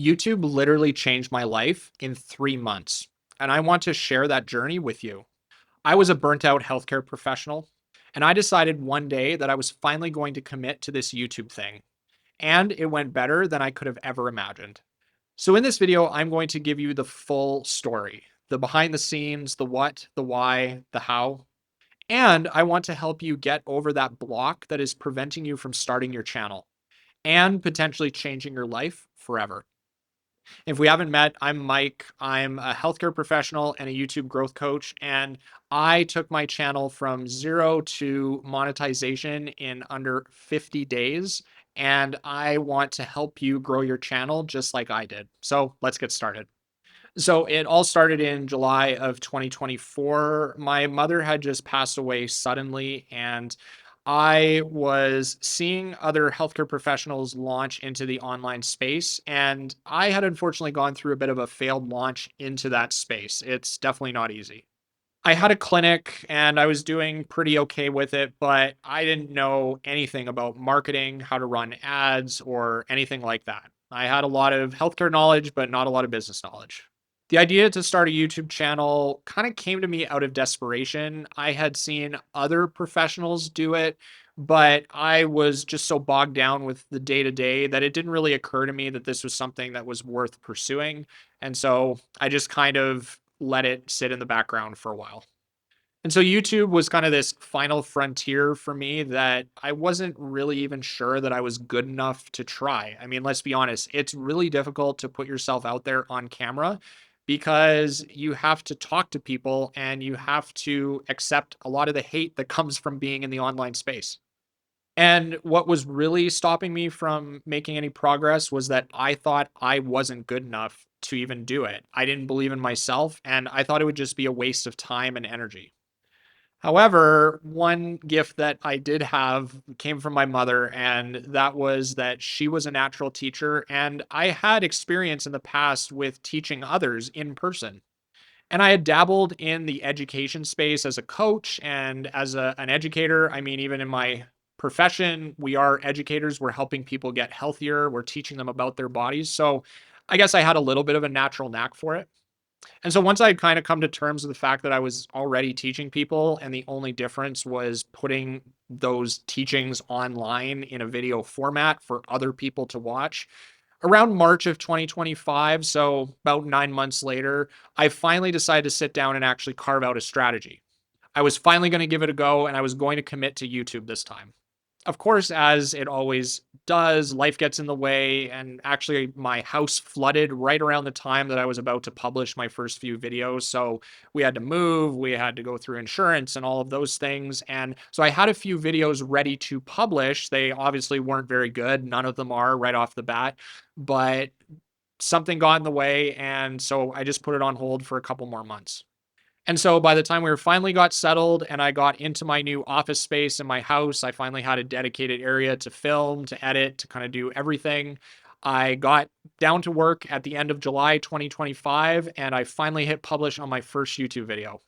YouTube literally changed my life in 3 months, and I want to share that journey with you. I was a burnt out healthcare professional, and I decided one day that I was finally going to commit to this YouTube thing, and it went better than I could have ever imagined. So, in this video, I'm going to give you the full story, the behind the scenes, the what, the why, the how, and I want to help you get over that block that is preventing you from starting your channel and potentially changing your life forever. If we haven't met, I'm Mike. I'm a healthcare professional and a YouTube growth coach. And I took my channel from zero to monetization in under 50 days. And I want to help you grow your channel just like I did. So let's get started. So it all started in July of 2024. My mother had just passed away suddenly, and I was seeing other healthcare professionals launch into the online space. And I had unfortunately gone through a bit of a failed launch into that space. It's definitely not easy. I had a clinic and I was doing pretty okay with it, but I didn't know anything about marketing, how to run ads, or anything like that. I had a lot of healthcare knowledge, but not a lot of business knowledge. The idea to start a YouTube channel kind of came to me out of desperation. I had seen other professionals do it, but I was just so bogged down with the day to day that it didn't really occur to me that this was something that was worth pursuing. And so I just kind of let it sit in the background for a while. And so YouTube was kind of this final frontier for me that I wasn't really even sure that I was good enough to try. I mean, let's be honest, it's really difficult to put yourself out there on camera because you have to talk to people and you have to accept a lot of the hate that comes from being in the online space. And what was really stopping me from making any progress was that I thought I wasn't good enough to even do it. I didn't believe in myself and I thought it would just be a waste of time and energy. However, one gift that I did have came from my mother, and that was that she was a natural teacher. And I had experience in the past with teaching others in person. And I had dabbled in the education space as a coach and as an educator. I mean, even in my profession, we are educators. We're helping people get healthier, we're teaching them about their bodies. So I guess I had a little bit of a natural knack for it. And so once I had kind of come to terms with the fact that I was already teaching people and the only difference was putting those teachings online in a video format for other people to watch, around March of 2025, so about 9 months later, I finally decided to sit down and actually carve out a strategy. I was finally going to give it a go and I was going to commit to YouTube this time. Of course, as it always does, life gets in the way. And actually, my house flooded right around the time that I was about to publish my first few videos. So we had to move, we had to go through insurance and all of those things. And so I had a few videos ready to publish. They obviously weren't very good. None of them are right off the bat, but something got in the way. And so I just put it on hold for a couple more months. And so by the time we were finally got settled and I got into my new office space in my house, I finally had a dedicated area to film, to edit, to kind of do everything. I got down to work at the end of July 2025 and I finally hit publish on my first YouTube video.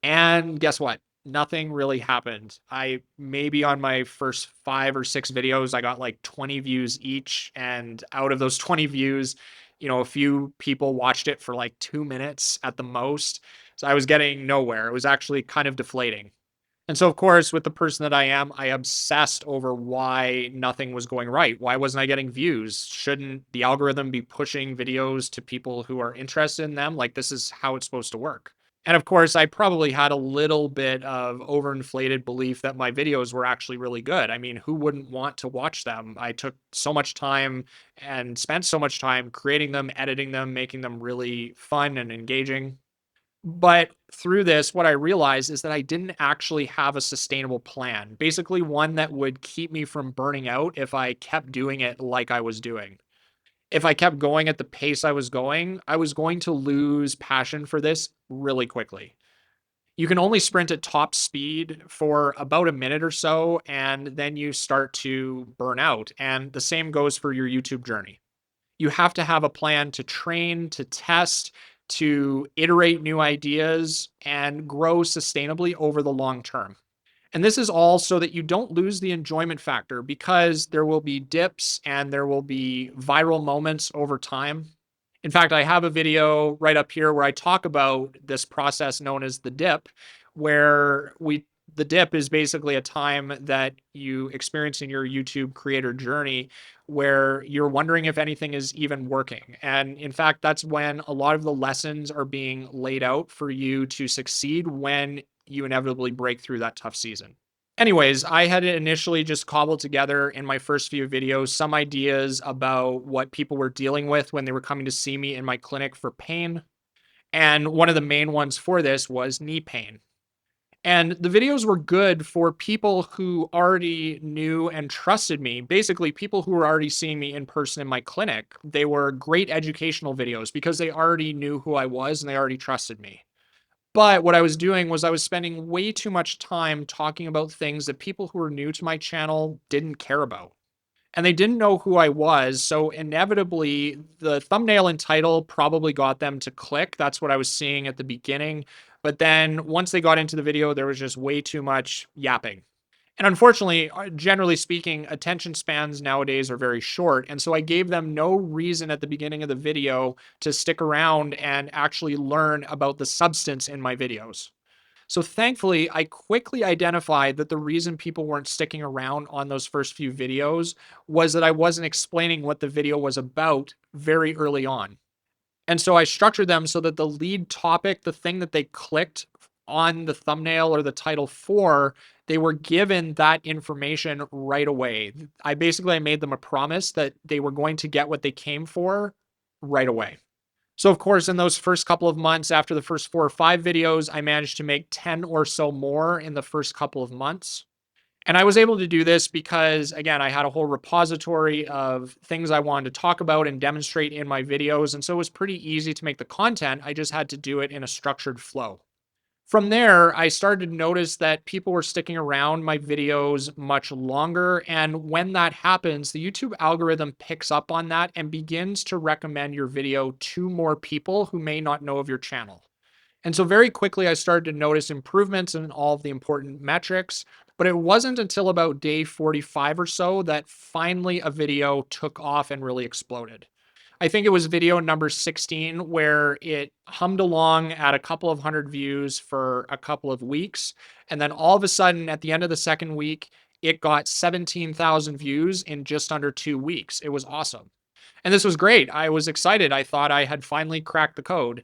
And guess what? Nothing really happened. I maybe on my first 5 or 6 videos, I got like 20 views each. And out of those 20 views, a few people watched it for like 2 minutes at the most. So I was getting nowhere. It was actually kind of deflating. And so, of course, with the person that I am, I obsessed over why nothing was going right. Why wasn't I getting views? Shouldn't the algorithm be pushing videos to people who are interested in them? Like, this is how it's supposed to work. And of course, I probably had a little bit of overinflated belief that my videos were actually really good. I mean, who wouldn't want to watch them? I took so much time and spent so much time creating them, editing them, making them really fun and engaging. But through this, what I realized is that I didn't actually have a sustainable plan, basically, one that would keep me from burning out if I kept doing it like I was doing. If I kept going at the pace I was going to lose passion for this really quickly. You can only sprint at top speed for about a minute or so, and then you start to burn out. And the same goes for your YouTube journey. You have to have a plan to train, to test, to iterate new ideas, and grow sustainably over the long term. And this is all so that you don't lose the enjoyment factor because there will be dips and there will be viral moments over time. In fact, I have a video right up here where I talk about this process known as the dip, where the dip is basically a time that you experience in your YouTube creator journey where you're wondering if anything is even working. And in fact, that's when a lot of the lessons are being laid out for you to succeed when you inevitably break through that tough season. Anyways, I had initially just cobbled together in my first few videos some ideas about what people were dealing with when they were coming to see me in my clinic for pain. And one of the main ones for this was knee pain. And the videos were good for people who already knew and trusted me. Basically, people who were already seeing me in person in my clinic. They were great educational videos because they already knew who I was and they already trusted me. But what I was doing was I was spending way too much time talking about things that people who were new to my channel didn't care about. And they didn't know who I was. So inevitably, the thumbnail and title probably got them to click. That's what I was seeing at the beginning. But then once they got into the video, there was just way too much yapping. And unfortunately, generally speaking, attention spans nowadays are very short. And so I gave them no reason at the beginning of the video to stick around and actually learn about the substance in my videos. So thankfully, I quickly identified that the reason people weren't sticking around on those first few videos was that I wasn't explaining what the video was about very early on. And so I structured them so that the lead topic, the thing that they clicked on the thumbnail or the title for, they were given that information right away. I made them a promise that they were going to get what they came for right away. So, of course, in those first couple of months after the first 4 or 5 videos, I managed to make 10 or so more in the first couple of months. And I was able to do this because, again, I had a whole repository of things I wanted to talk about and demonstrate in my videos. And so it was pretty easy to make the content. I just had to do it in a structured flow. From there, I started to notice that people were sticking around my videos much longer. And when that happens, the YouTube algorithm picks up on that and begins to recommend your video to more people who may not know of your channel. And so very quickly, I started to notice improvements in all of the important metrics. But it wasn't until about day 45 or so that finally a video took off and really exploded. I think it was video number 16 where it hummed along at a couple of hundred views for a couple of weeks. And then all of a sudden, at the end of the second week, it got 17,000 views in just under 2 weeks. It was awesome. And this was great. I was excited. I thought I had finally cracked the code.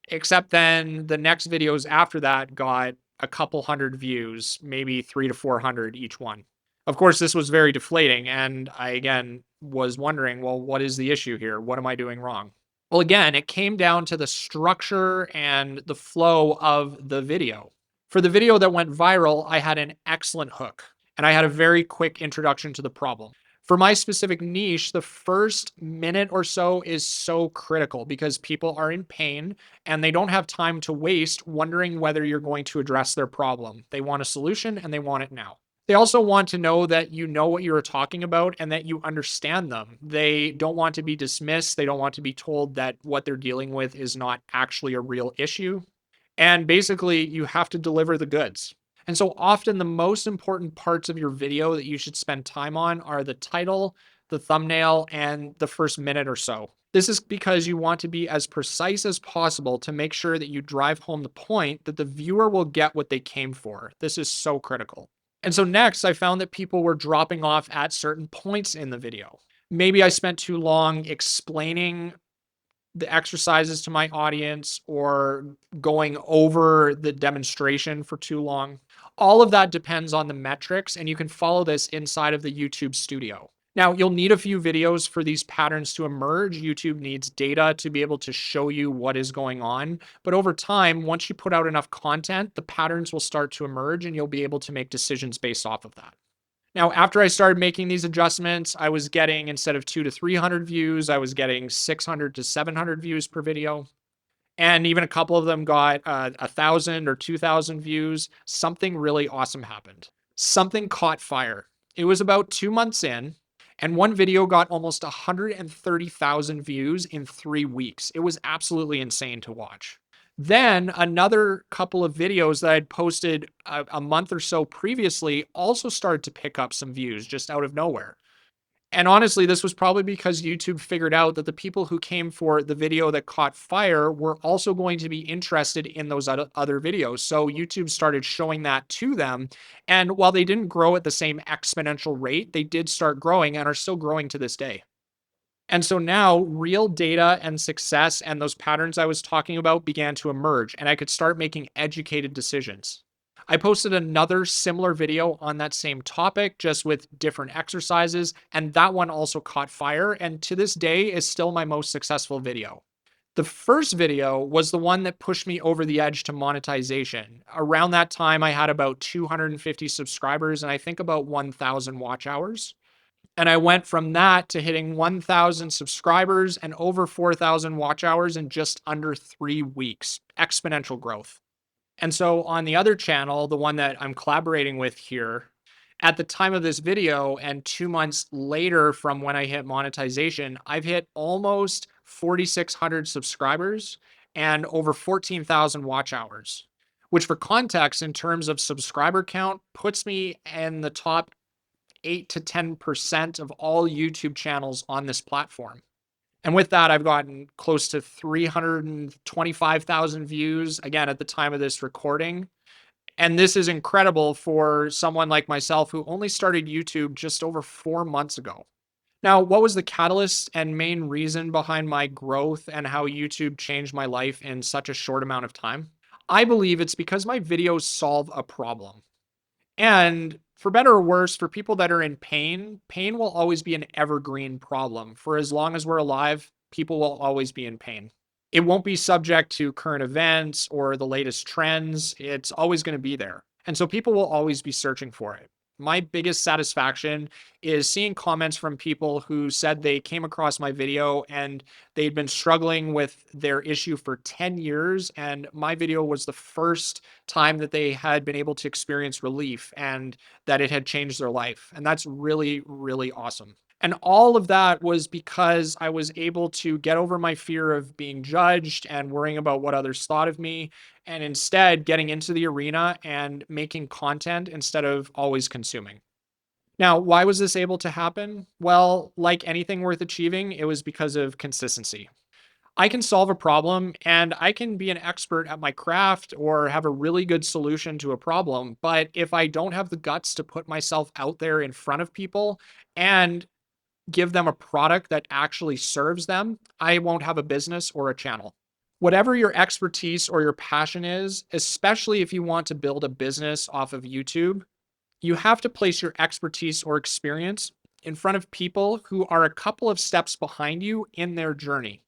Except then the next videos after that got a couple hundred views, maybe 300 to 400 each one. Of course, this was very deflating. And I, again, was wondering, well, what is the issue here? What am I doing wrong? Well, again, it came down to the structure and the flow of the video. For the video that went viral, I had an excellent hook and I had a very quick introduction to the problem. For my specific niche, the first minute or so is so critical because people are in pain and they don't have time to waste wondering whether you're going to address their problem. They want a solution and they want it now. They also want to know that you know what you're talking about and that you understand them. They don't want to be dismissed. They don't want to be told that what they're dealing with is not actually a real issue. And basically, you have to deliver the goods. And so often the most important parts of your video that you should spend time on are the title, the thumbnail, and the first minute or so. This is because you want to be as precise as possible to make sure that you drive home the point that the viewer will get what they came for. This is so critical. And so next, I found that people were dropping off at certain points in the video. Maybe I spent too long explaining the exercises to my audience or going over the demonstration for too long. All of that depends on the metrics, and you can follow this inside of the YouTube studio. Now, you'll need a few videos for these patterns to emerge. YouTube needs data to be able to show you what is going on. But over time, once you put out enough content, the patterns will start to emerge and you'll be able to make decisions based off of that. Now, after I started making these adjustments, I was getting, instead of 200 to 300 views, I was getting 600 to 700 views per video. And even a couple of them got 1,000 or 2,000 views. Something really awesome happened. Something caught fire. It was about 2 months in, and one video got almost 130,000 views in 3 weeks. It was absolutely insane to watch. Then another couple of videos that I'd posted a month or so previously also started to pick up some views just out of nowhere. And honestly, this was probably because YouTube figured out that the people who came for the video that caught fire were also going to be interested in those other videos. So YouTube started showing that to them. And while they didn't grow at the same exponential rate, they did start growing and are still growing to this day. And so now real data and success and those patterns I was talking about began to emerge, and I could start making educated decisions. I posted another similar video on that same topic, just with different exercises, and that one also caught fire, and to this day is still my most successful video. The first video was the one that pushed me over the edge to monetization. Around that time, I had about 250 subscribers and I think about 1,000 watch hours. And I went from that to hitting 1,000 subscribers and over 4,000 watch hours in just under 3 weeks. Exponential growth. And so on the other channel, the one that I'm collaborating with here, at the time of this video and 2 months later from when I hit monetization, I've hit almost 4,600 subscribers and over 14,000 watch hours, which for context, in terms of subscriber count, puts me in the top 8 to 10% of all YouTube channels on this platform. And with that, I've gotten close to 325,000 views, again, at the time of this recording. And this is incredible for someone like myself who only started YouTube just over 4 months ago. Now, what was the catalyst and main reason behind my growth and how YouTube changed my life in such a short amount of time? I believe it's because my videos solve a problem. And for better or worse, for people that are in pain, pain will always be an evergreen problem. For as long as we're alive, people will always be in pain. It won't be subject to current events or the latest trends. It's always going to be there. And so people will always be searching for it. My biggest satisfaction is seeing comments from people who said they came across my video and they'd been struggling with their issue for 10 years. And my video was the first time that they had been able to experience relief and that it had changed their life. And that's really, really awesome. And all of that was because I was able to get over my fear of being judged and worrying about what others thought of me, and instead getting into the arena and making content instead of always consuming. Now, why was this able to happen? Well, like anything worth achieving, it was because of consistency. I can solve a problem and I can be an expert at my craft or have a really good solution to a problem. But if I don't have the guts to put myself out there in front of people and give them a product that actually serves them, I won't have a business or a channel. Whatever your expertise or your passion is, especially if you want to build a business off of YouTube, you have to place your expertise or experience in front of people who are a couple of steps behind you in their journey.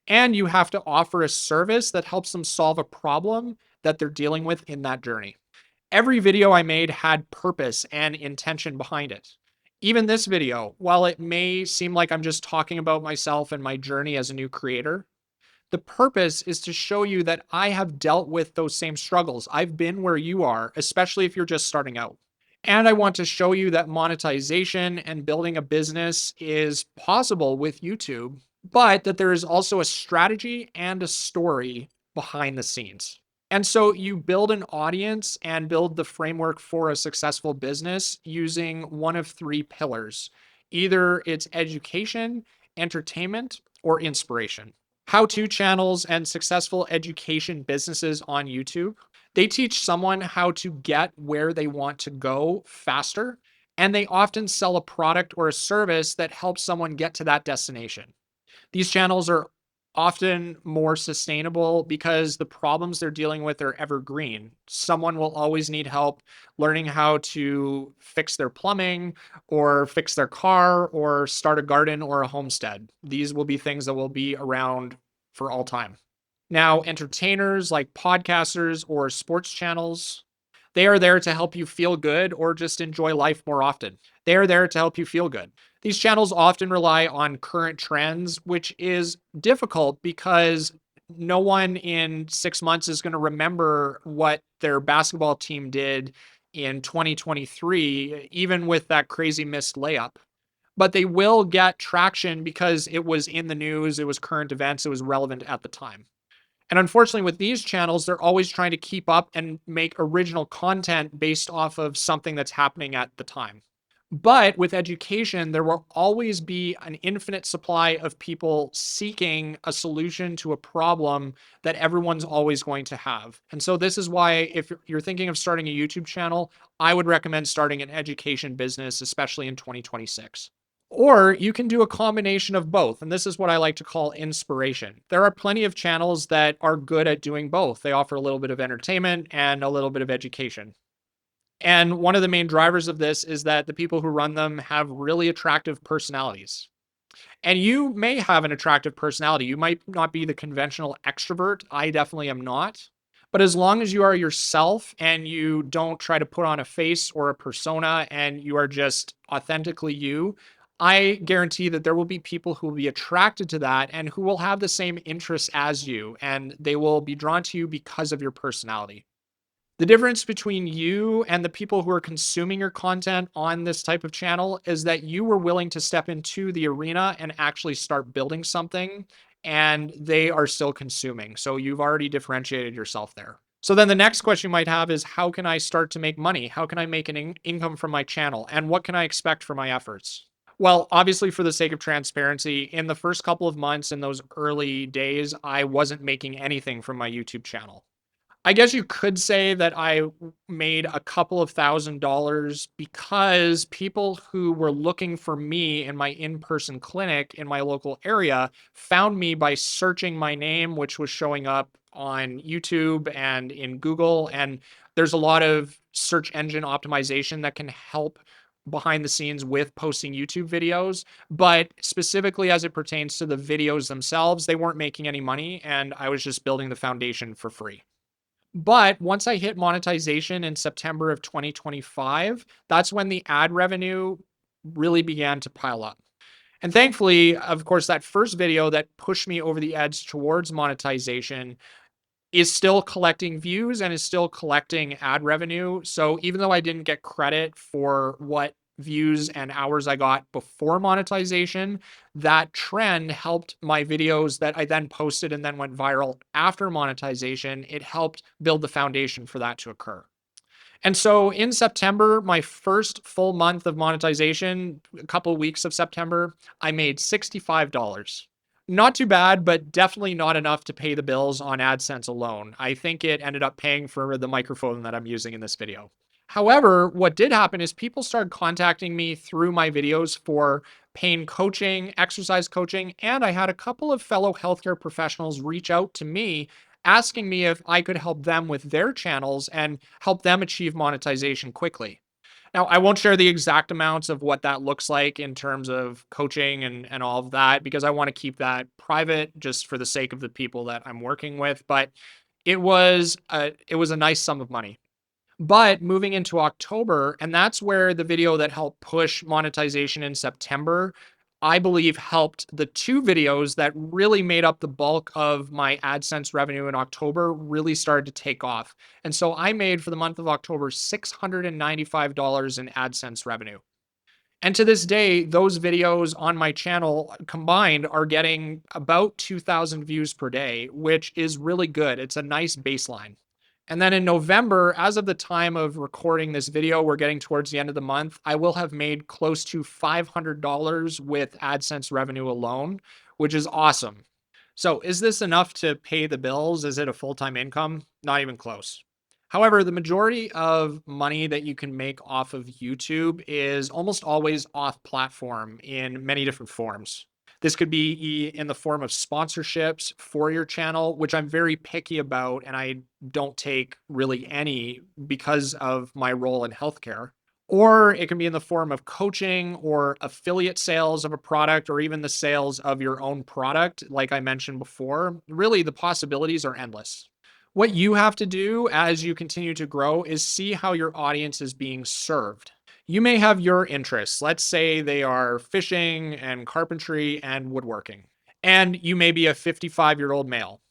And you have to offer a service that helps them solve a problem that they're dealing with in that journey. Every video I made had purpose and intention behind it. Even this video, while it may seem like I'm just talking about myself and my journey as a new creator, the purpose is to show you that I have dealt with those same struggles. I've been where you are, especially if you're just starting out. And I want to show you that monetization and building a business is possible with YouTube, but that there is also a strategy and a story behind the scenes. And so you build an audience and build the framework for a successful business using one of three pillars. Either it's education, entertainment, or inspiration. How-to channels and successful education businesses on YouTube, they teach someone how to get where they want to go faster, and they often sell a product or a service that helps someone get to that destination. These channels are often more sustainable because the problems they're dealing with are evergreen. Someone will always need help learning how to fix their plumbing or fix their car or start a garden or a homestead. These will be things that will be around for all time. Now, entertainers like podcasters or sports channels, they are there to help you feel good or just enjoy life more often. They are there to help you feel good. These channels often rely on current trends, which is difficult because no one in 6 months is going to remember what their basketball team did in 2023, even with that crazy missed layup. But they will get traction because it was in the news, it was current events, it was relevant at the time. And unfortunately, with these channels, they're always trying to keep up and make original content based off of something that's happening at the time. But with education, there will always be an infinite supply of people seeking a solution to a problem that everyone's always going to have. And so, this is why, if you're thinking of starting a YouTube channel, I would recommend starting an education business, especially in 2026. Or you can do a combination of both. And this is what I like to call inspiration. There are plenty of channels that are good at doing both. They offer a little bit of entertainment and a little bit of education. And one of the main drivers of this is that the people who run them have really attractive personalities. And you may have an attractive personality. You might not be the conventional extrovert. I definitely am not. But as long as you are yourself and you don't try to put on a face or a persona and you are just authentically you, I guarantee that there will be people who will be attracted to that and who will have the same interests as you, and they will be drawn to you because of your personality. The difference between you and the people who are consuming your content on this type of channel is that you were willing to step into the arena and actually start building something, and they are still consuming. So you've already differentiated yourself there. So then the next question you might have is, how can I start to make money? How can I make an income from my channel? And what can I expect for my efforts? Well, obviously, for the sake of transparency, in the first couple of months in those early days, I wasn't making anything from my YouTube channel. I guess you could say that I made a couple of $1,000s because people who were looking for me in my in-person clinic in my local area found me by searching my name, which was showing up on YouTube and in Google. And there's a lot of search engine optimization that can help behind the scenes with posting YouTube videos. But specifically as it pertains to the videos themselves, they weren't making any money, and I was just building the foundation for free. But once I hit monetization in September of 2025, that's when the ad revenue really began to pile up. And thankfully, of course, that first video that pushed me over the edge towards monetization is still collecting views and is still collecting ad revenue. So even though I didn't get credit for what views and hours I got before monetization, that trend helped my videos that I then posted and then went viral after monetization. It helped build the foundation for that to occur. And so in September, my first full month of monetization, a couple of weeks of September, I made $65. Not too bad, but definitely not enough to pay the bills on AdSense alone. I think it ended up paying for the microphone that I'm using in this video. However, what did happen is people started contacting me through my videos for pain coaching, exercise coaching, and I had a couple of fellow healthcare professionals reach out to me asking me if I could help them with their channels and help them achieve monetization quickly. Now, I won't share the exact amounts of what that looks like in terms of coaching and all of that because I want to keep that private just for the sake of the people that I'm working with. But it was a nice sum of money. But moving into October, and that's where the video that helped push monetization in September, I believe helped the two videos that really made up the bulk of my AdSense revenue in October really started to take off. And so I made for the month of October $695 in AdSense revenue. And to this day, those videos on my channel combined are getting about 2,000 views per day, which is really good. It's a nice baseline. And then in November, as of the time of recording this video, we're getting towards the end of the month, I will have made close to $500 with AdSense revenue alone, which is awesome. So, is this enough to pay the bills? Is it a full time income? Not even close. However, the majority of money that you can make off of YouTube is almost always off platform in many different forms. This could be in the form of sponsorships for your channel, which I'm very picky about, and I don't take really any because of my role in healthcare. Or it can be in the form of coaching or affiliate sales of a product, or even the sales of your own product, like I mentioned before. Really, the possibilities are endless. What you have to do as you continue to grow is see how your audience is being served. You may have your interests. Let's say they are fishing and carpentry and woodworking, and you may be a 55-year-old male.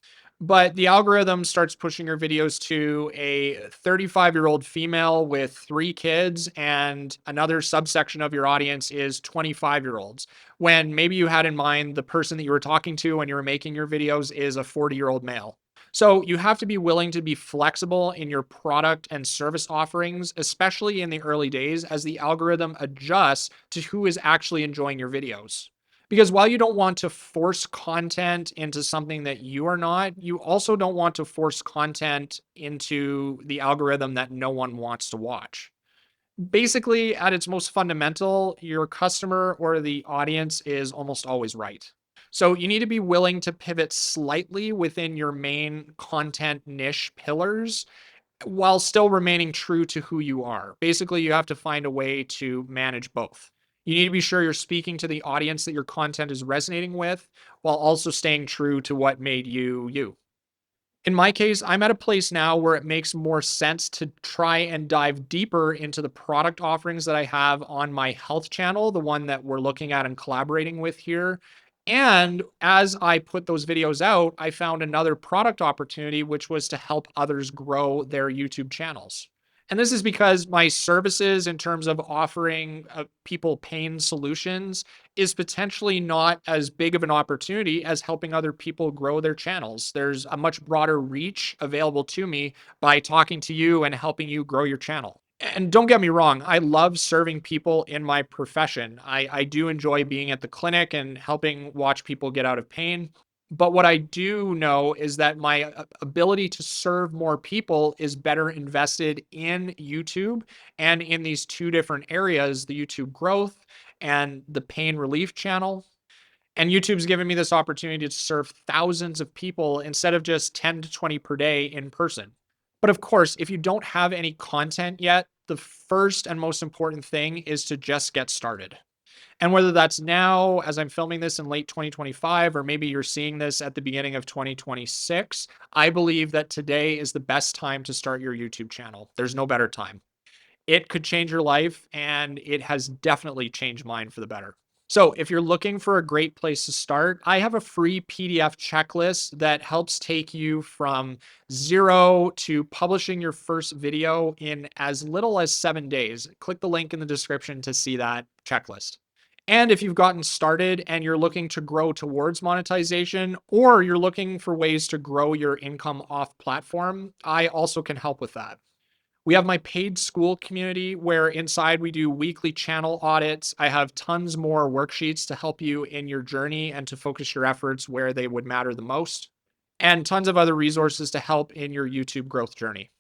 But the algorithm starts pushing your videos to a 35-year-old female with three kids, and another subsection of your audience is 25-year-olds. When maybe you had in mind the person that you were talking to when you were making your videos is a 40-year-old male. So you have to be willing to be flexible in your product and service offerings, especially in the early days as the algorithm adjusts to who is actually enjoying your videos. Because while you don't want to force content into something that you are not, you also don't want to force content into the algorithm that no one wants to watch. Basically, at its most fundamental, your customer or the audience is almost always right. So you need to be willing to pivot slightly within your main content niche pillars while still remaining true to who you are. Basically, you have to find a way to manage both. You need to be sure you're speaking to the audience that your content is resonating with while also staying true to what made you you. In my case, I'm at a place now where it makes more sense to try and dive deeper into the product offerings that I have on my health channel, the one that we're looking at and collaborating with here. And as I put those videos out, I found another product opportunity, which was to help others grow their YouTube channels. And this is because my services, in terms of offering people pain solutions, is potentially not as big of an opportunity as helping other people grow their channels. There's a much broader reach available to me by talking to you and helping you grow your channel. And don't get me wrong, I love serving people in my profession. I do enjoy being at the clinic and helping watch people get out of pain. But what I do know is that my ability to serve more people is better invested in YouTube and in these two different areas, the YouTube growth and the pain relief channel. And YouTube's given me this opportunity to serve thousands of people instead of just 10 to 20 per day in person. But of course, if you don't have any content yet, the first and most important thing is to just get started. And whether that's now, as I'm filming this in late 2025, or maybe you're seeing this at the beginning of 2026, I believe that today is the best time to start your YouTube channel. There's no better time. It could change your life, and it has definitely changed mine for the better. So, if you're looking for a great place to start, I have a free PDF checklist that helps take you from zero to publishing your first video in as little as 7 days. Click the link in the description to see that checklist. And if you've gotten started and you're looking to grow towards monetization, or you're looking for ways to grow your income off platform, I also can help with that. We have my paid school community where inside we do weekly channel audits. I have tons more worksheets to help you in your journey and to focus your efforts where they would matter the most, and tons of other resources to help in your YouTube growth journey.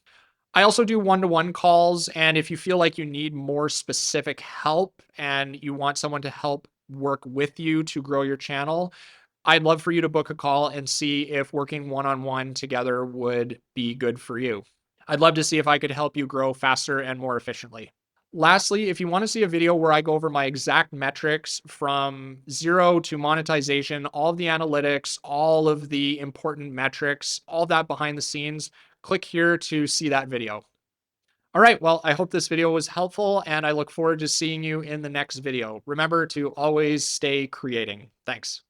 I also do one-to-one calls, and if you feel like you need more specific help and you want someone to help work with you to grow your channel, I'd love for you to book a call and see if working one-on-one together would be good for you. I'd love to see if I could help you grow faster and more efficiently. Lastly, if you want to see a video where I go over my exact metrics from zero to monetization, all of the analytics, all of the important metrics, all that behind the scenes, click here to see that video. All right, well, I hope this video was helpful and I look forward to seeing you in the next video. Remember to always stay creating. Thanks.